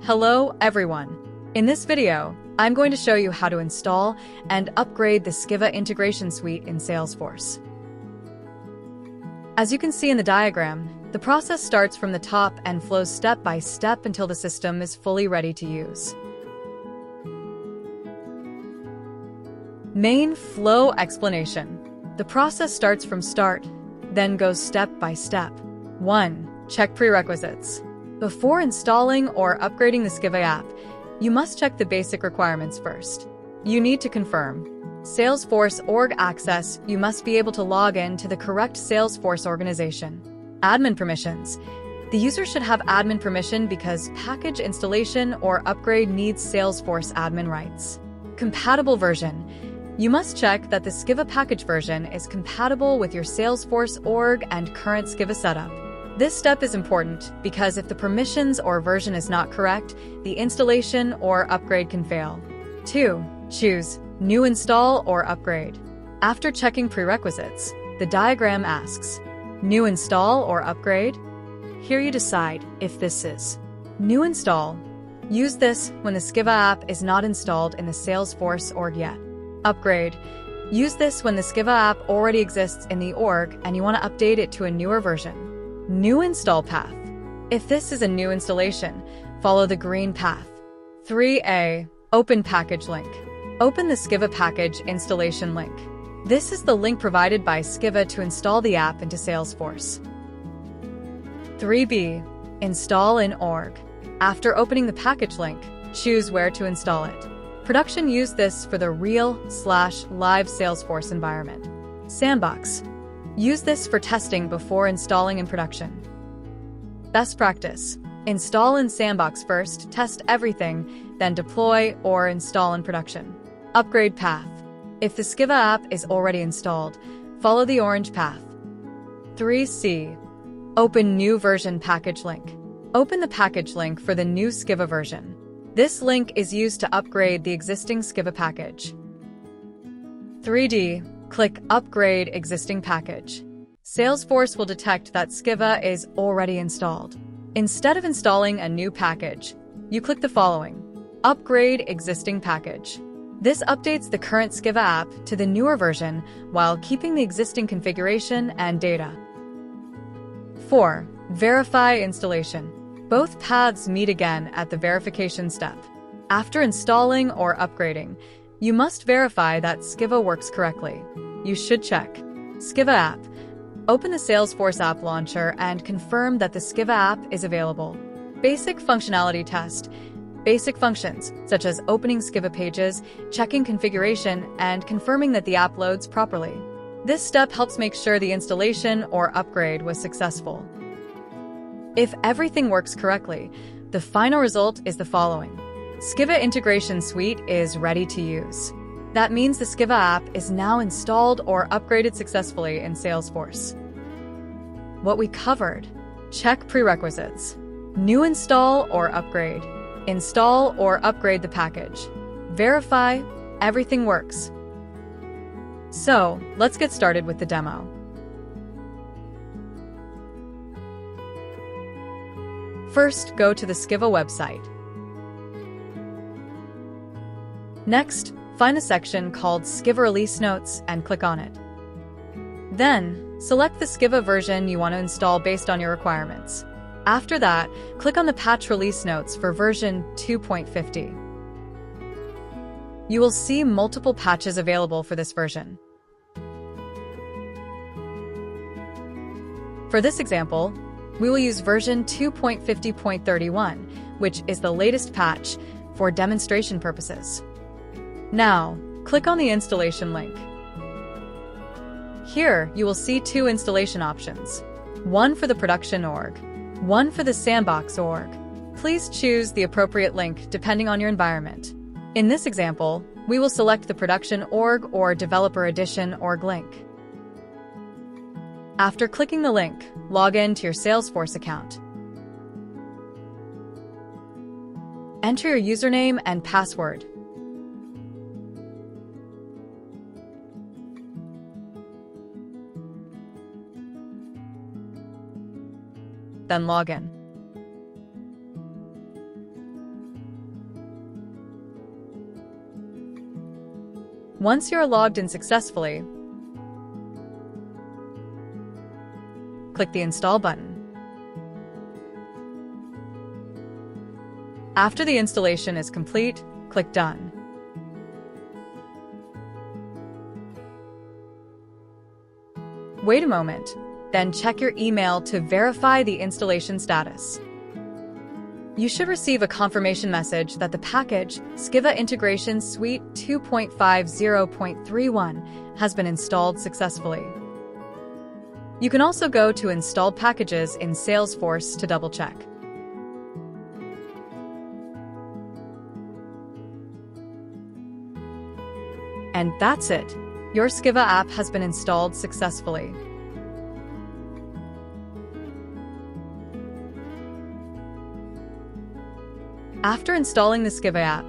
Hello everyone! In this video, I'm going to show you how to install and upgrade the SKYVVA Integration Suite in Salesforce. As you can see in the diagram, the process starts from the top and flows step by step until the system is fully ready to use. Main flow explanation. The process starts from start, then goes step by step. 1. Check prerequisites. Before installing or upgrading the SKYVVA app, you must check the basic requirements first. You need to confirm Salesforce org access. You must be able to log in to the correct Salesforce organization. Admin permissions. The user should have admin permission because package installation or upgrade needs Salesforce admin rights. Compatible version. You must check that the SKYVVA package version is compatible with your Salesforce org and current SKYVVA setup. This step is important because if the permissions or version is not correct, the installation or upgrade can fail. 2. Choose New Install or Upgrade. After checking prerequisites, the diagram asks, New Install or Upgrade? Here you decide if this is New Install. Use this when the SKYVVA app is not installed in the Salesforce org yet. Upgrade. Use this when the SKYVVA app already exists in the org and you want to update it to a newer version. New install path. If this is a new installation, follow the green path. 3a. Open package link. Open the SKYVVA package installation link. This is the link provided by SKYVVA to install the app into Salesforce. 3b. Install in org. After opening the package link, choose where to install it. Production. Use this for the real/live Salesforce environment. Sandbox. Use this for testing before installing in production. Best practice. Install in Sandbox first, test everything, then deploy or install in production. Upgrade path. If the SKYVVA app is already installed, follow the orange path. 3c. Open new version package link. Open the package link for the new SKYVVA version. This link is used to upgrade the existing SKYVVA package. 3d. Click Upgrade Existing Package. Salesforce will detect that SKYVVA is already installed. Instead of installing a new package, you click the following: Upgrade Existing Package. This updates the current SKYVVA app to the newer version while keeping the existing configuration and data. 4. Verify installation. Both paths meet again at the verification step. After installing or upgrading, you must verify that SKYVVA works correctly. You should check SKYVVA app. Open the Salesforce app launcher and confirm that the SKYVVA app is available. Basic functionality test. Basic functions, such as opening SKYVVA pages, checking configuration, and confirming that the app loads properly. This step helps make sure the installation or upgrade was successful. If everything works correctly, the final result is the following: SKYVVA Integration Suite is ready to use. That means the SKYVVA app is now installed or upgraded successfully in Salesforce. What we covered: check prerequisites, new install or upgrade, install or upgrade the package, verify everything works. So, let's get started with the demo. First, go to the SKYVVA website. Next, find the section called SKYVVA Release Notes and click on it. Then, select the SKYVVA version you want to install based on your requirements. After that, click on the Patch Release Notes for version 2.50. You will see multiple patches available for this version. For this example, we will use version 2.50.31, which is the latest patch, for demonstration purposes. Now, click on the installation link. Here, you will see two installation options, one for the production org, one for the Sandbox org. Please choose the appropriate link depending on your environment. In this example, we will select the production org or developer edition org link. After clicking the link, log in to your Salesforce account. Enter your username and password. Then log in. Once you're logged in successfully, click the Install button. After the installation is complete, click Done. Wait a moment, then check your email to verify the installation status. You should receive a confirmation message that the package SKYVVA Integration Suite 2.50.31 has been installed successfully. You can also go to Installed Packages in Salesforce to double-check. And that's it. Your SKYVVA app has been installed successfully. After installing the SKYVVA app,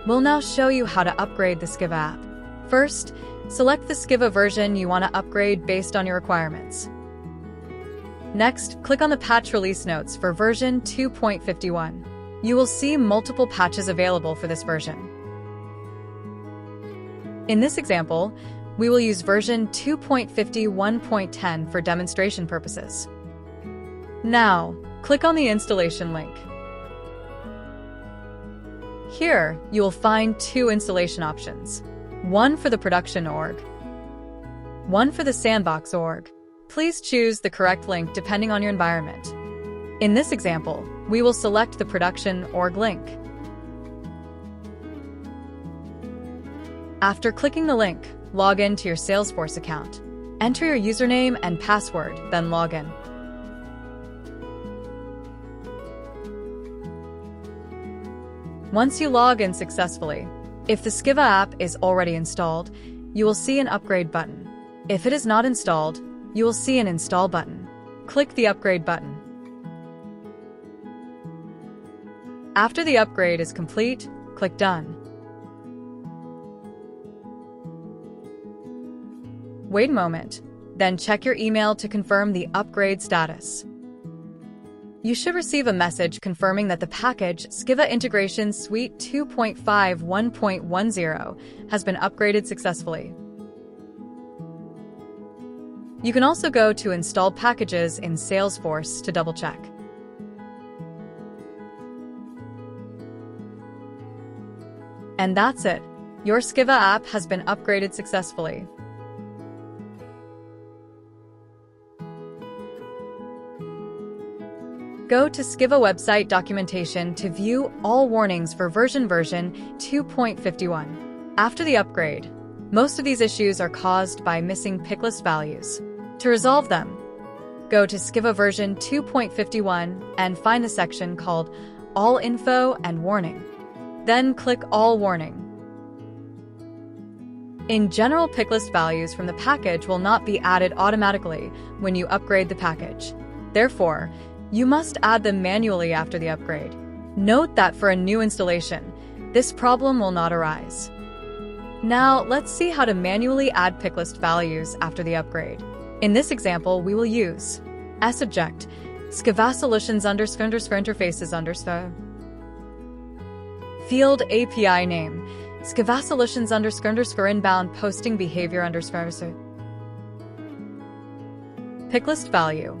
we'll now show you how to upgrade the SKYVVA app. First, select the SKYVVA version you want to upgrade based on your requirements. Next, click on the patch release notes for version 2.51. You will see multiple patches available for this version. In this example, we will use version 2.51.10 for demonstration purposes. Now, click on the installation link. Here, you will find two installation options, one for the production org, one for the Sandbox org. Please choose the correct link depending on your environment. In this example, we will select the production org link. After clicking the link, log in to your Salesforce account. Enter your username and password, then log in. Once you log in successfully, if the SKYVVA app is already installed, you will see an upgrade button. If it is not installed, you will see an install button. Click the upgrade button. After the upgrade is complete, click Done. Wait a moment, then check your email to confirm the upgrade status. You should receive a message confirming that the package SKYVVA Integration Suite 2.51.10 has been upgraded successfully. You can also go to Installed Packages in Salesforce to double-check. And that's it. Your SKYVVA app has been upgraded successfully. Go to SKYVVA website documentation to view all warnings for version 2.51. After the upgrade, most of these issues are caused by missing picklist values. To resolve them, go to SKYVVA version 2.51 and find the section called All Info and Warning. Then click All Warning. In general, picklist values from the package will not be added automatically when you upgrade the package. Therefore, you must add them manually after the upgrade. Note that for a new installation, this problem will not arise. Now, let's see how to manually add picklist values after the upgrade. In this example, we will use subject SKYVVA solutions _interfaces field API name SKYVVA solutions _ inbound posting behavior picklist value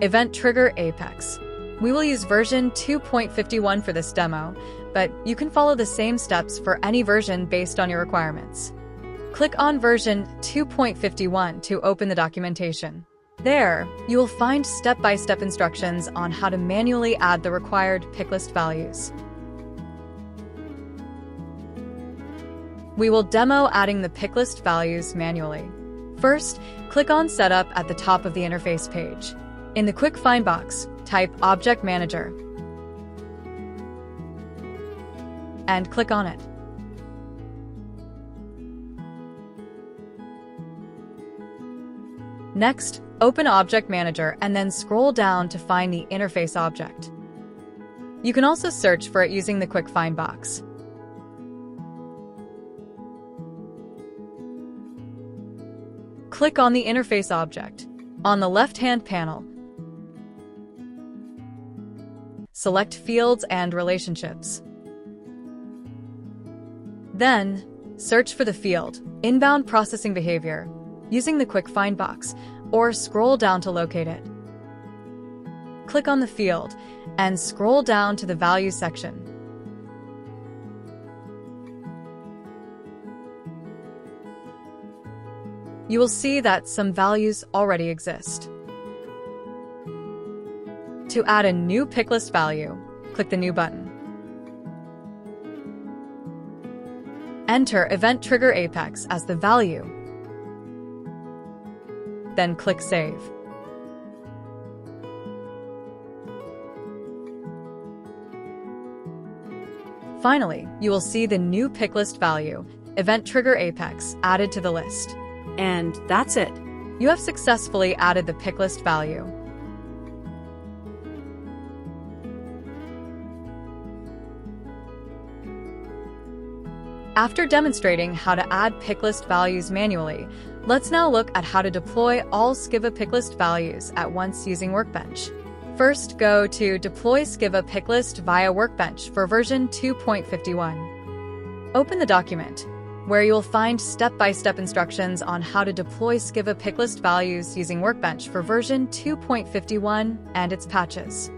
Event Trigger Apex. We will use version 2.51 for this demo, but you can follow the same steps for any version based on your requirements. Click on version 2.51 to open the documentation. There, you will find step-by-step instructions on how to manually add the required picklist values. We will demo adding the picklist values manually. First, click on Setup at the top of the interface page. In the Quick Find box, type Object Manager and click on it. Next, open Object Manager and then scroll down to find the interface object. You can also search for it using the Quick Find box. Click on the interface object. On the left-hand panel, select Fields and Relationships. Then, search for the field Inbound Processing Behavior using the Quick Find box, or scroll down to locate it. Click on the field and scroll down to the Values section. You will see that some values already exist. To add a new picklist value, click the New button. Enter Event Trigger Apex as the value. Then click Save. Finally, you will see the new picklist value, Event Trigger Apex, added to the list. And that's it. You have successfully added the picklist value. After demonstrating how to add picklist values manually, let's now look at how to deploy all SKYVVA picklist values at once using Workbench. First, go to Deploy SKYVVA Picklist via Workbench for version 2.51. Open the document, where you will find step-by-step instructions on how to deploy SKYVVA picklist values using Workbench for version 2.51 and its patches.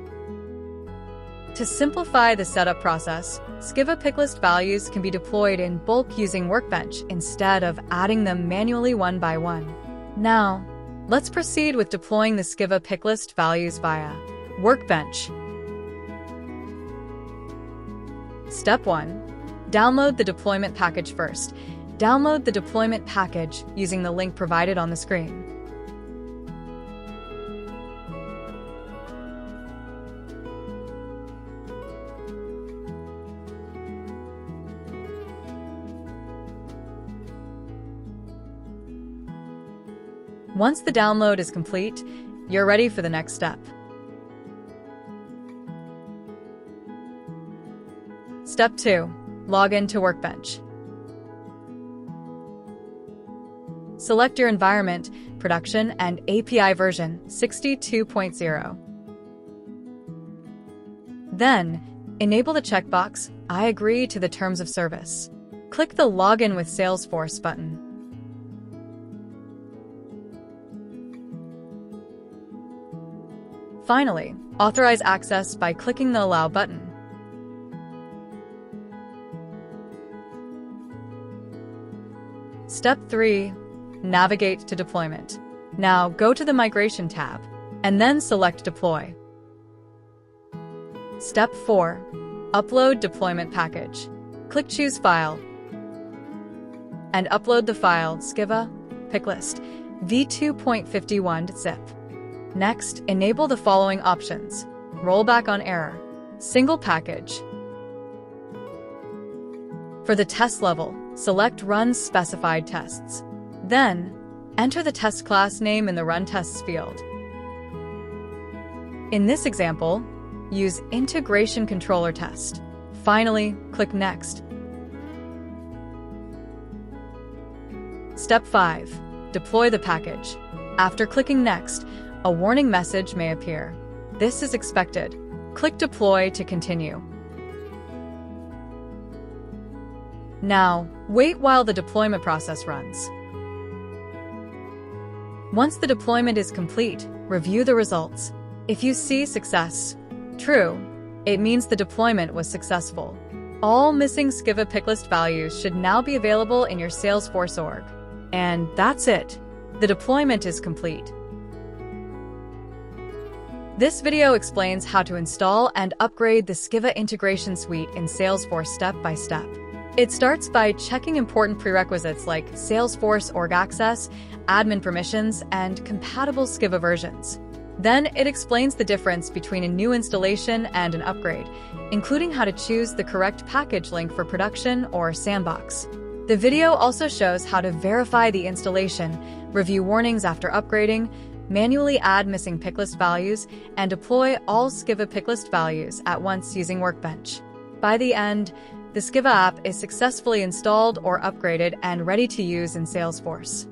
To simplify the setup process, SKYVVA picklist values can be deployed in bulk using Workbench instead of adding them manually one by one. Now, let's proceed with deploying the SKYVVA picklist values via Workbench. Step 1. Download the deployment package first. Download the deployment package using the link provided on the screen. Once the download is complete, you're ready for the next step. Step 2. Log in to Workbench. Select your environment, production, and API version 62.0. Then, enable the checkbox, I agree to the terms of service. Click the Login with Salesforce button. Finally, authorize access by clicking the Allow button. Step 3. Navigate to deployment. Now go to the Migration tab, and then select Deploy. Step 4. Upload deployment package. Click Choose File, and upload the file SKYVVA Picklist v2.51 zip. Next, enable the following options: Rollback on error, Single package. For the test level, select Run Specified Tests. Then, enter the test class name in the Run Tests field. In this example, use Integration Controller Test. Finally, click Next. Step 5. Deploy the package. After clicking Next, a warning message may appear. This is expected. Click Deploy to continue. Now, wait while the deployment process runs. Once the deployment is complete, review the results. If you see success, true, it means the deployment was successful. All missing SKYVVA picklist values should now be available in your Salesforce org. And that's it. The deployment is complete. This video explains how to install and upgrade the SKYVVA Integration Suite in Salesforce step by step. It starts by checking important prerequisites like Salesforce org access, admin permissions, and compatible SKYVVA versions. Then it explains the difference between a new installation and an upgrade, including how to choose the correct package link for production or Sandbox. The video also shows how to verify the installation, review warnings after upgrading, manually add missing picklist values, and deploy all SKYVVA picklist values at once using Workbench. By the end, the SKYVVA app is successfully installed or upgraded and ready to use in Salesforce.